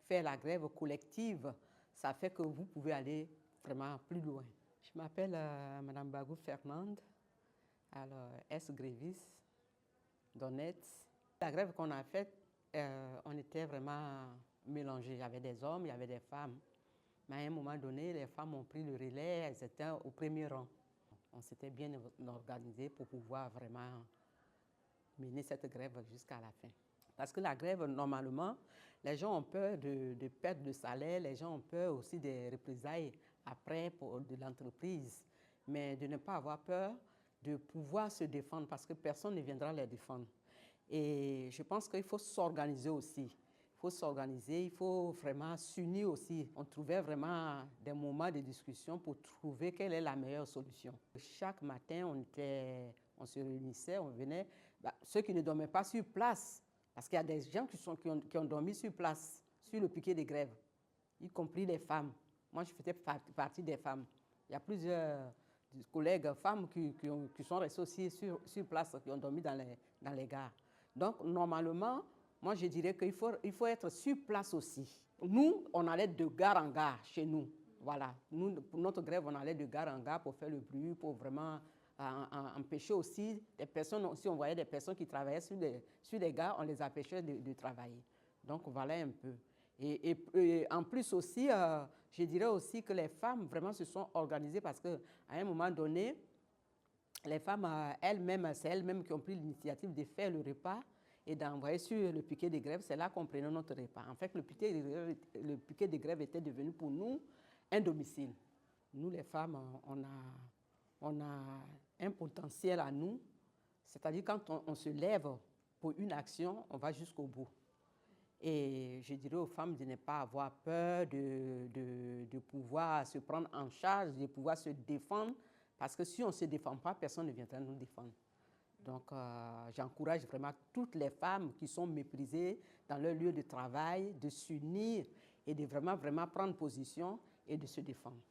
faire la grève collective, ça fait que vous pouvez aller vraiment plus loin. Je m'appelle Madame Bagou Fernande, alors ex-gréviste d'Honnête. La grève qu'on a faite, on était vraiment mélangés. Il y avait des hommes, il y avait des femmes. Mais à un moment donné, les femmes ont pris le relais, elles étaient au premier rang. On s'était bien organisé pour pouvoir vraiment mener cette grève jusqu'à la fin. Parce que la grève, normalement, les gens ont peur de perte de salaire, les gens ont peur aussi des représailles après de l'entreprise, mais de ne pas avoir peur de pouvoir se défendre parce que personne ne viendra les défendre. Et je pense qu'il faut s'organiser aussi. Il faut s'organiser, il faut vraiment s'unir aussi. On trouvait vraiment des moments de discussion pour trouver quelle est la meilleure solution. Chaque matin, on se réunissait, on venait. Ceux qui ne dormaient pas sur place, parce qu'il y a des gens qui ont dormi sur place, sur le piquet de grève, y compris les femmes. Moi, je faisais partie des femmes. Il y a plusieurs collègues femmes qui sont restées aussi sur place, qui ont dormi dans les gares. Donc, normalement, moi, je dirais qu'il faut être sur place aussi. Nous, on allait de gare en gare chez nous. Voilà. Nous, pour notre grève, on allait de gare en gare pour faire le bruit, pour vraiment empêcher aussi des personnes. Si on voyait des personnes qui travaillaient sur des gares, on les empêchait de travailler. Donc, voilà un peu. Et en plus aussi, je dirais aussi que les femmes vraiment se sont organisées parce qu'à un moment donné, les femmes elles-mêmes, c'est elles-mêmes qui ont pris l'initiative de faire le repas et d'envoyer sur le piquet de grève. C'est là qu'on prenait notre repas. En fait, le piquet de grève était devenu pour nous un domicile. Nous, les femmes, on a un potentiel à nous. C'est-à-dire quand on se lève pour une action, on va jusqu'au bout. Et je dirais aux femmes de ne pas avoir peur de pouvoir se prendre en charge, de pouvoir se défendre, parce que si on ne se défend pas, personne ne viendra nous défendre. Donc, j'encourage vraiment toutes les femmes qui sont méprisées dans leur lieu de travail de s'unir et de vraiment prendre position et de se défendre.